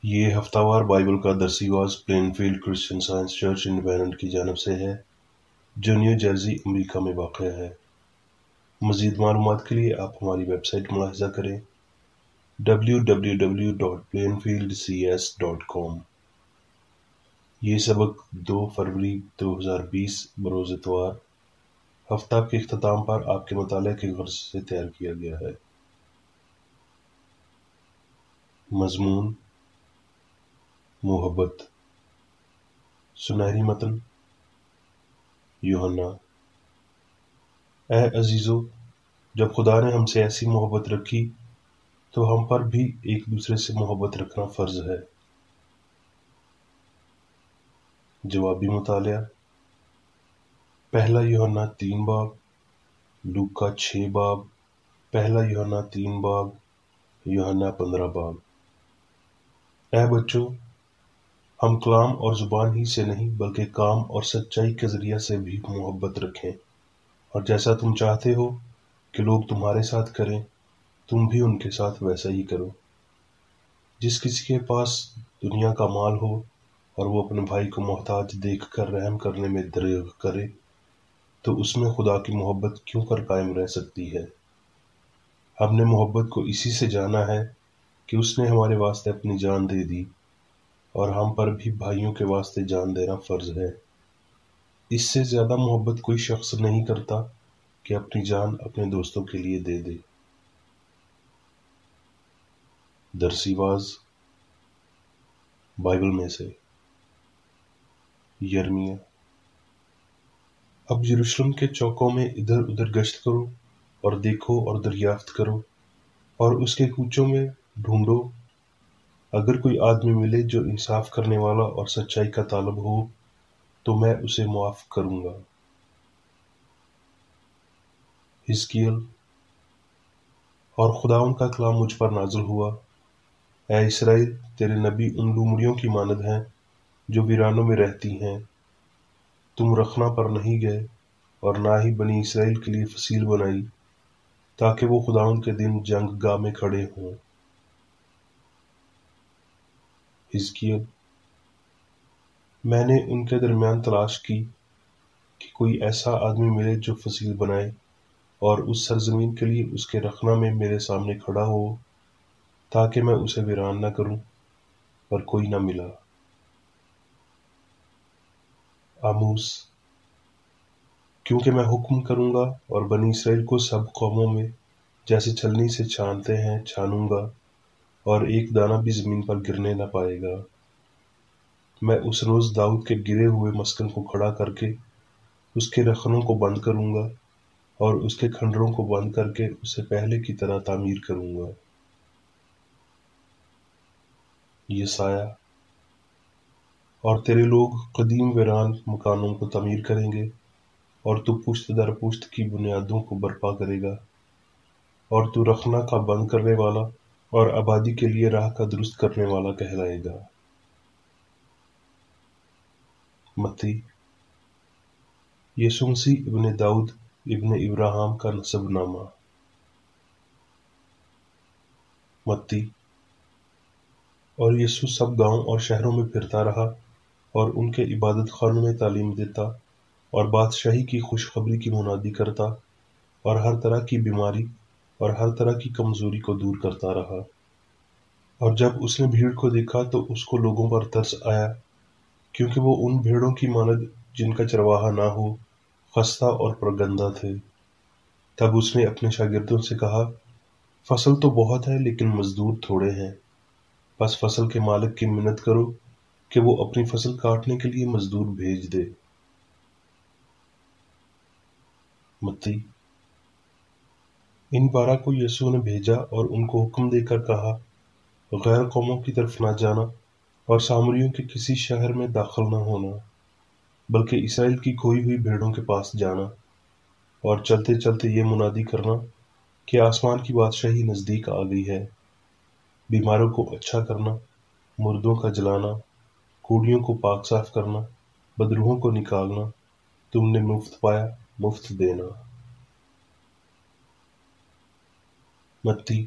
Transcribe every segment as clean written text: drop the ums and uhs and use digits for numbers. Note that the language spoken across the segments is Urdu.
یہ ہفتہ وار بائبل کا درسی واز Plainfield Christian Science Church Independent کی جانب سے ہے جو نیو جرسی امریکہ میں واقع ہے۔ مزید معلومات کے لیے آپ ہماری ویب سائٹ ملاحظہ کریں www.plainfieldcs.com۔ یہ سبق 2 فروری 2020 بروز اتوار ہفتہ کے اختتام پر آپ کے مطالعہ کے غرض سے تیار کیا گیا ہے۔ مضمون محبت۔ سنہری متن یوحنا۔ اے عزیزو، جب خدا نے ہم سے ایسی محبت رکھی تو ہم پر بھی ایک دوسرے سے محبت رکھنا فرض ہے۔ جوابی مطالعہ: پہلا یوحنا 3 باب، لوکا 6 باب، پہلا یوحنا 3 باب، یوحنا 15 باب۔ اے بچوں، ہم کلام اور زبان ہی سے نہیں بلکہ کام اور سچائی کے ذریعہ سے بھی محبت رکھیں، اور جیسا تم چاہتے ہو کہ لوگ تمہارے ساتھ کریں تم بھی ان کے ساتھ ویسا ہی کرو۔ جس کسی کے پاس دنیا کا مال ہو اور وہ اپنے بھائی کو محتاج دیکھ کر رحم کرنے میں دریغ کرے تو اس میں خدا کی محبت کیوں کر قائم رہ سکتی ہے؟ ہم نے محبت کو اسی سے جانا ہے کہ اس نے ہمارے واسطے اپنی جان دے دی، اور ہم پر بھی بھائیوں کے واسطے جان دینا فرض ہے۔ اس سے زیادہ محبت کوئی شخص نہیں کرتا کہ اپنی جان اپنے دوستوں کے لیے دے دے۔ درسی واز بائبل میں سے یرمیہ۔ اب یروشلم کے چوکوں میں ادھر ادھر گشت کرو اور دیکھو اور دریافت کرو، اور اس کے کوچوں میں ڈھونڈو، اگر کوئی آدمی ملے جو انصاف کرنے والا اور سچائی کا طالب ہو تو میں اسے معاف کروں گا۔ حزقیل۔ اور خداوند کا کلام مجھ پر نازل ہوا: اے اسرائیل، تیرے نبی ان لومڑیوں کی مانند ہیں جو ویرانوں میں رہتی ہیں۔ تم رخنا پر نہیں گئے اور نہ ہی بنی اسرائیل کے لیے فصیل بنائی تاکہ وہ خداوند کے دن جنگ گاہ میں کھڑے ہوں۔ حزقیل۔ میں نے ان کے درمیان تلاش کی کہ کوئی ایسا آدمی ملے جو فصیل بنائے اور اس سرزمین کے لیے اس کے رخنا میں میرے سامنے کھڑا ہو تاکہ میں اسے ویران نہ کروں، پر کوئی نہ ملا۔ آموس۔ کیونکہ میں حکم کروں گا اور بنی اسرائیل کو سب قوموں میں جیسے چھلنی سے چھانتے ہیں چھانوں گا، اور ایک دانہ بھی زمین پر گرنے نہ پائے گا۔ میں اس روز داؤد کے گرے ہوئے مسکن کو کھڑا کر کے اس کے رخنوں کو بند کروں گا اور اس کے کھنڈروں کو بند کر کے اسے پہلے کی طرح تعمیر کروں گا۔ یسایہ۔ اور تیرے لوگ قدیم ویران مکانوں کو تعمیر کریں گے، اور تو پشت در پشت کی بنیادوں کو برپا کرے گا، اور تو رخنا کا بند کرنے والا اور آبادی کے لیے راہ کا درست کرنے والا کہلائے گا۔ متی۔ یسوع مسیح ابن داؤد ابن ابراہیم کا نسب نامہ۔ متی۔ اور یسوع سب گاؤں اور شہروں میں پھرتا رہا اور ان کے عبادت خانوں میں تعلیم دیتا اور بادشاہی کی خوشخبری کی منادی کرتا اور ہر طرح کی بیماری اور ہر طرح کی کمزوری کو دور کرتا رہا۔ اور جب اس نے بھیڑ کو دیکھا تو اس کو لوگوں پر ترس آیا، کیونکہ وہ ان بھیڑوں کی مانند جن کا چرواہا نہ ہو، خستہ اور پرگندہ تھے۔ تب اس نے اپنے شاگردوں سے کہا، فصل تو بہت ہے لیکن مزدور تھوڑے ہیں، بس فصل کے مالک کی منت کرو کہ وہ اپنی فصل کاٹنے کے لیے مزدور بھیج دے۔ متی۔ ان 12 کو یسوع نے بھیجا اور ان کو حکم دے کر کہا، غیر قوموں کی طرف نہ جانا اور سامریوں کے کسی شہر میں داخل نہ ہونا، بلکہ اسرائیل کی کھوئی ہوئی بھیڑوں کے پاس جانا، اور چلتے چلتے یہ منادی کرنا کہ آسمان کی بادشاہی نزدیک آ گئی ہے۔ بیماروں کو اچھا کرنا، مردوں کا جلانا، کوڑیوں کو پاک صاف کرنا، بدروحوں کو نکالنا، تم نے مفت پایا مفت دینا۔ متی۔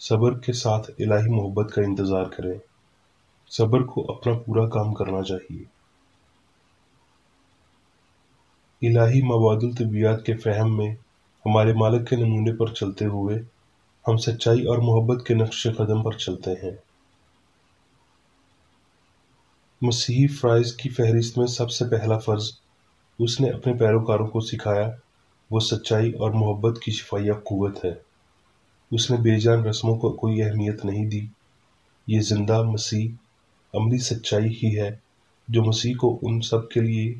صبر کے ساتھ الہی محبت کا انتظار کریں۔ صبر کو اپنا پورا کام کرنا چاہیے۔ الہی مبادئ الطبیعیات کے فہم میں ہمارے مالک کے نمونے پر چلتے ہوئے ہم سچائی اور محبت کے نقش قدم پر چلتے ہیں۔ مسیحی فرائض کی فہرست میں سب سے پہلا فرض اس نے اپنے پیروکاروں کو سکھایا وہ سچائی اور محبت کی شفائیہ قوت ہے۔ اس نے بے جان رسموں کو کوئی اہمیت نہیں دی۔ یہ زندہ مسیح عملی سچائی ہی ہے جو مسیح کو ان سب کے لیے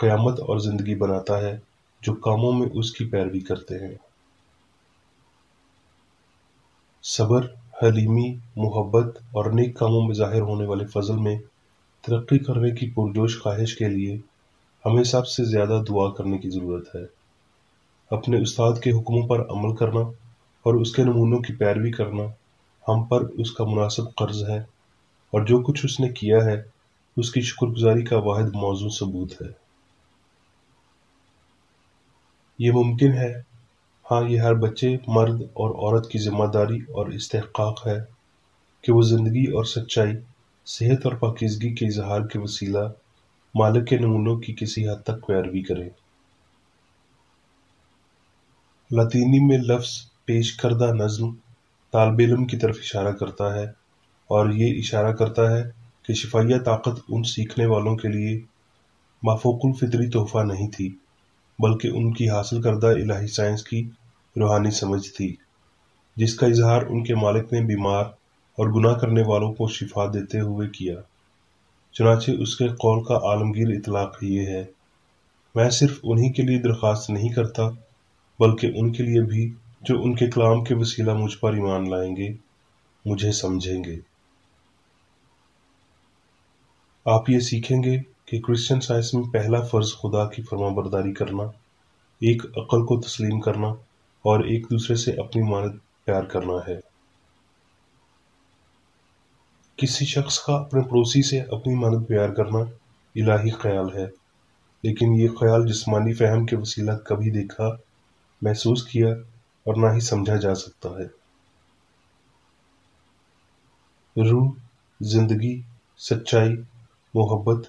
قیامت اور زندگی بناتا ہے جو کاموں میں اس کی پیروی کرتے ہیں۔ صبر، حلیمی، محبت اور نیک کاموں میں ظاہر ہونے والے فضل میں ترقی کرنے کی پرجوش خواہش کے لیے ہمیں سب سے زیادہ دعا کرنے کی ضرورت ہے۔ اپنے استاد کے حکموں پر عمل کرنا اور اس کے نمونوں کی پیروی کرنا ہم پر اس کا مناسب قرض ہے، اور جو کچھ اس نے کیا ہے اس کی شکر گزاری کا واحد موزوں ثبوت ہے۔ یہ ممکن ہے، ہاں یہ ہر بچے، مرد اور عورت کی ذمہ داری اور استحقاق ہے کہ وہ زندگی اور سچائی، صحت اور پاکیزگی کے اظہار کے وسیلہ مالک کے نمونوں کی کسی حد تک پیروی کریں۔ لاطینی میں لفظ پیش کردہ نظم طالب علم کی طرف اشارہ کرتا ہے، اور یہ اشارہ کرتا ہے کہ شفائیہ طاقت ان سیکھنے والوں کے لیے مافوق الفطری تحفہ نہیں تھی، بلکہ ان کی حاصل کردہ الہی سائنس کی روحانی سمجھ تھی، جس کا اظہار ان کے مالک نے بیمار اور گناہ کرنے والوں کو شفا دیتے ہوئے کیا۔ چنانچہ اس کے قول کا عالمگیر اطلاق یہ ہے: میں صرف انہی کے لیے درخواست نہیں کرتا بلکہ ان کے لیے بھی جو ان کے کلام کے وسیلہ مجھ پر ایمان لائیں گے، مجھے سمجھیں گے۔ آپ یہ سیکھیں گے کہ کرسچن سائنس میں پہلا فرض خدا کی فرمانبرداری کرنا، ایک عقل کو تسلیم کرنا اور ایک دوسرے سے اپنی مانند پیار کرنا ہے۔ کسی شخص کا اپنے پڑوسی سے اپنی مانند پیار کرنا الہی خیال ہے، لیکن یہ خیال جسمانی فہم کے وسیلہ کبھی دیکھا، محسوس کیا اور نہ ہی سمجھا جا سکتا ہے۔ روح، زندگی، سچائی، محبت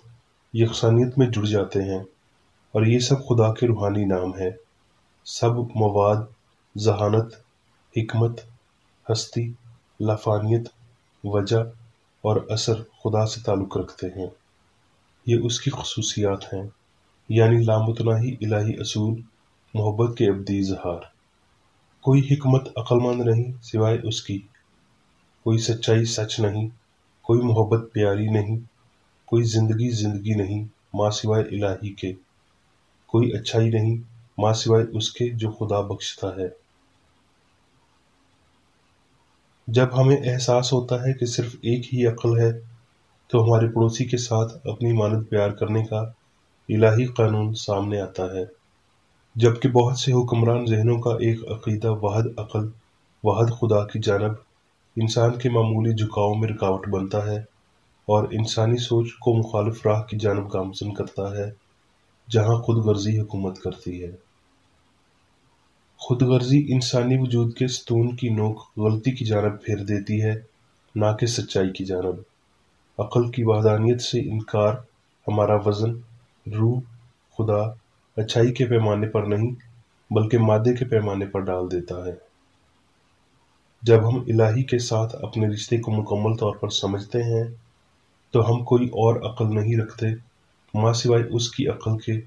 یکسانیت میں جڑ جاتے ہیں، اور یہ سب خدا کے روحانی نام ہیں۔ سب مواد، ذہانت، حکمت، ہستی، لافانیت، وجہ اور اثر خدا سے تعلق رکھتے ہیں۔ یہ اس کی خصوصیات ہیں، یعنی لامتناہی الہی اصول، محبت کے ابدی اظہار۔ کوئی حکمت عقل مند نہیں سوائے اس کی، کوئی سچائی سچ نہیں، کوئی محبت پیاری نہیں، کوئی زندگی زندگی نہیں ماں سوائے الہی کے، کوئی اچھائی نہیں ماں سوائے اس کے جو خدا بخشتا ہے۔ جب ہمیں احساس ہوتا ہے کہ صرف ایک ہی عقل ہے تو ہمارے پڑوسی کے ساتھ اپنی مانند پیار کرنے کا الہی قانون سامنے آتا ہے، جبکہ بہت سے حکمران ذہنوں کا ایک عقیدہ واحد عقل، واحد خدا کی جانب انسان کے معمولی جھکاؤ میں رکاوٹ بنتا ہے اور انسانی سوچ کو مخالف راہ کی جانب گامزن کرتا ہے، جہاں خود غرضی حکومت کرتی ہے۔ خود غرضی انسانی وجود کے ستون کی نوک غلطی کی جانب پھیر دیتی ہے، نہ کہ سچائی کی جانب۔ عقل کی وحدانیت سے انکار ہمارا وزن روح، خدا، اچھائی کے پیمانے پر نہیں بلکہ مادے کے پیمانے پر ڈال دیتا ہے۔ جب ہم الہی کے ساتھ اپنے رشتے کو مکمل طور پر سمجھتے ہیں تو ہم کوئی اور عقل نہیں رکھتے ماں سوائے اس کی عقل کے،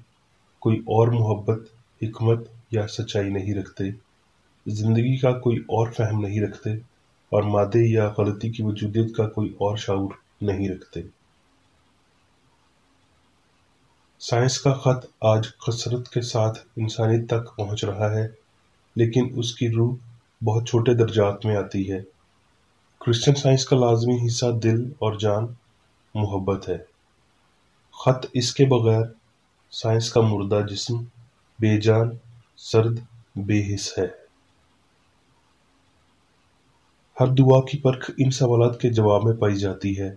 کوئی اور محبت، حکمت یا سچائی نہیں رکھتے، زندگی کا کوئی اور فہم نہیں رکھتے، اور مادے یا غلطی کی وجودیت کا کوئی اور شعور نہیں رکھتے۔ سائنس کا خط آج کثرت کے ساتھ انسانیت تک پہنچ رہا ہے، لیکن اس کی روح بہت چھوٹے درجات میں آتی ہے۔ کرسچن سائنس کا لازمی حصہ دل اور جان، محبت ہے۔ خط اس کے بغیر سائنس کا مردہ جسم، بے جان، سرد، بے حس ہے۔ ہر دعا کی پرکھ ان سوالات کے جواب میں پائی جاتی ہے۔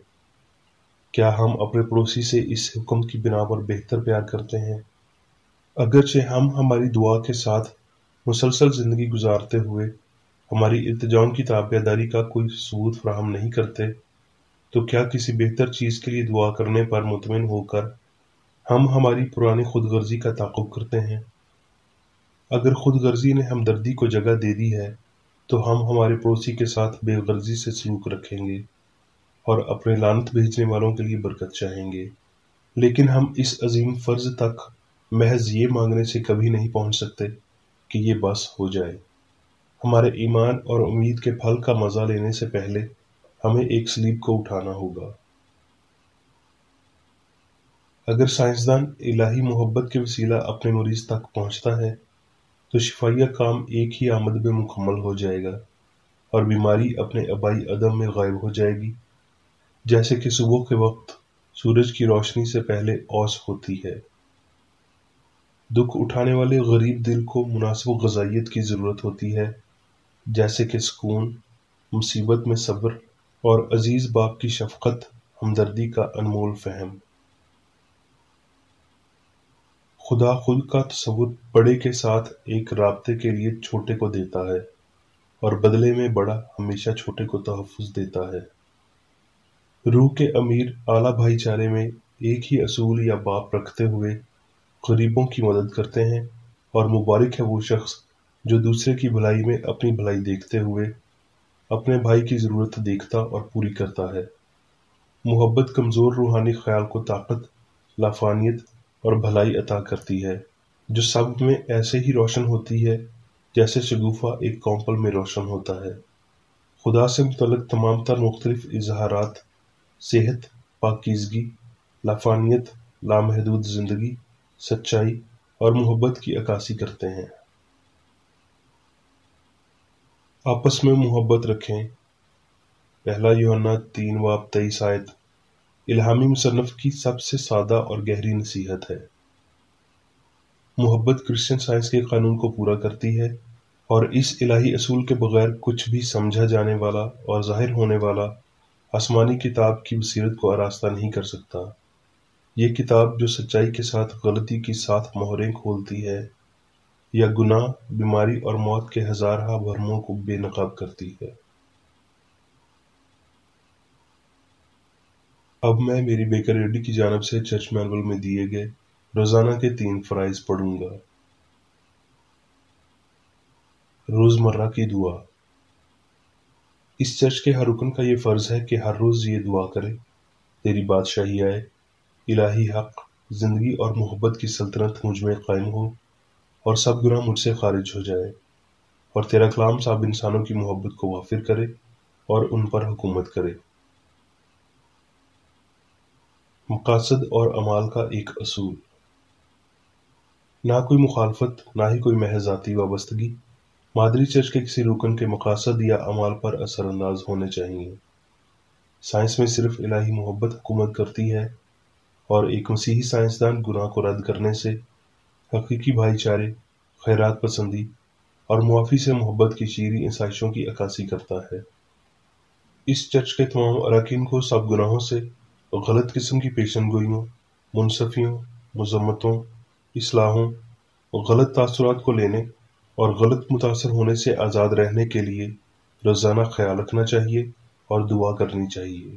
کیا ہم اپنے پڑوسی سے اس حکم کی بنا پر بہتر پیار کرتے ہیں؟ اگرچہ ہم ہماری دعا کے ساتھ مسلسل زندگی گزارتے ہوئے ہماری التجاؤں کی تابعداری کا کوئی ثبوت فراہم نہیں کرتے، تو کیا کسی بہتر چیز کے لیے دعا کرنے پر مطمئن ہو کر ہم ہماری پرانی خود غرضی کا تعاقب کرتے ہیں؟ اگر خود غرضی نے ہمدردی کو جگہ دے دی ہے تو ہم ہمارے پڑوسی کے ساتھ بے غرضی سے سلوک رکھیں گے اور اپنے لعنت بھیجنے والوں کے لیے برکت چاہیں گے، لیکن ہم اس عظیم فرض تک محض یہ مانگنے سے کبھی نہیں پہنچ سکتے کہ یہ بس ہو جائے۔ ہمارے ایمان اور امید کے پھل کا مزہ لینے سے پہلے ہمیں ایک صلیب کو اٹھانا ہوگا۔ اگر سائنسدان الہی محبت کے وسیلہ اپنے مریض تک پہنچتا ہے تو شفائیہ کام ایک ہی آمد میں مکمل ہو جائے گا اور بیماری اپنے آبائی عدم میں غائب ہو جائے گی، جیسے کہ صبح کے وقت سورج کی روشنی سے پہلے اوس ہوتی ہے۔ دکھ اٹھانے والے غریب دل کو مناسب غذائیت کی ضرورت ہوتی ہے، جیسے کہ سکون، مصیبت میں صبر اور عزیز باپ کی شفقت، ہمدردی کا انمول فہم۔ خدا خود کا تصور بڑے کے ساتھ ایک رابطے کے لیے چھوٹے کو دیتا ہے اور بدلے میں بڑا ہمیشہ چھوٹے کو تحفظ دیتا ہے۔ روح کے امیر اعلیٰ بھائی چارے میں ایک ہی اصول یا باپ رکھتے ہوئے غریبوں کی مدد کرتے ہیں، اور مبارک ہے وہ شخص جو دوسرے کی بھلائی میں اپنی بھلائی دیکھتے ہوئے اپنے بھائی کی ضرورت دیکھتا اور پوری کرتا ہے۔ محبت کمزور روحانی خیال کو طاقت، لافانیت اور بھلائی عطا کرتی ہے، جو سب میں ایسے ہی روشن ہوتی ہے جیسے شگوفہ ایک کونپل میں روشن ہوتا ہے۔ خدا سے متعلق تمام تر مختلف اظہارات صحت، پاکیزگی، لافانیت، لامحدود زندگی، سچائی اور محبت کی عکاسی کرتے ہیں۔ آپس میں محبت رکھیں۔ پہلا یوحنا 3:23 الہامی مصنف کی سب سے سادہ اور گہری نصیحت ہے۔ محبت کرسچن سائنس کے قانون کو پورا کرتی ہے اور اس الہی اصول کے بغیر کچھ بھی سمجھا جانے والا اور ظاہر ہونے والا آسمانی کتاب کی بصیرت کو آراستہ نہیں کر سکتا۔ یہ کتاب جو سچائی کے ساتھ غلطی کی 7 مہریں کھولتی ہے، یا گناہ، بیماری اور موت کے ہزارہ بھرموں کو بے نقاب کرتی ہے۔ اب میں میری بیکر ریڈی کی جانب سے چرچ مینول میں دیے گئے روزانہ کے 3 فرائض پڑھوں گا۔ روزمرہ کی دعا۔ اس چرچ کے ہر رکن کا یہ فرض ہے کہ ہر روز یہ دعا کرے: تیری بادشاہی آئے، الہی حق، زندگی اور محبت کی سلطنت مجھ میں قائم ہو، اور سب گناہ مجھ سے خارج ہو جائے، اور تیرا کلام سب انسانوں کی محبت کو وافر کرے اور ان پر حکومت کرے۔ مقاصد اور اعمال کا ایک اصول۔ نہ کوئی مخالفت، نہ ہی کوئی محض ذاتی وابستگی مادری چرچ کے کسی رکن کے مقاصد یا اعمال پر اثر انداز ہونے چاہیے۔ سائنس میں صرف الہی محبت حکومت کرتی ہے، اور ایک مسیحی سائنسدان گناہ کو رد کرنے سے حقیقی بھائی چارے، خیرات پسندی اور معافی سے محبت کی شیریں آسائشوں کی عکاسی کرتا ہے۔ اس چرچ کے تمام اراکین کو سب گناہوں سے، غلط قسم کی پیشن گوئیوں، منصفیوں، مذمتوں، اصلاحوں، غلط تاثرات کو لینے اور غلط متاثر ہونے سے آزاد رہنے کے لیے روزانہ خیال رکھنا چاہیے اور دعا کرنی چاہیے۔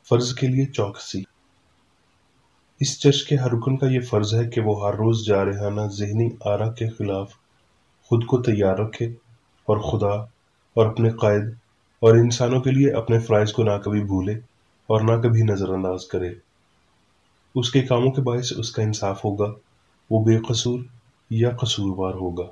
فرض کے لیے چوکسی۔ اس چرچ کے ہر رکن کا یہ فرض ہے کہ وہ ہر روز جارحانہ ذہنی آرا کے خلاف خود کو تیار رکھے اور خدا اور اپنے قائد اور انسانوں کے لیے اپنے فرائض کو نہ کبھی بھولے اور نہ کبھی نظر انداز کرے۔ اس کے کاموں کے باعث اس کا انصاف ہوگا، وہ بے قصور یا قصوروار ہوگا۔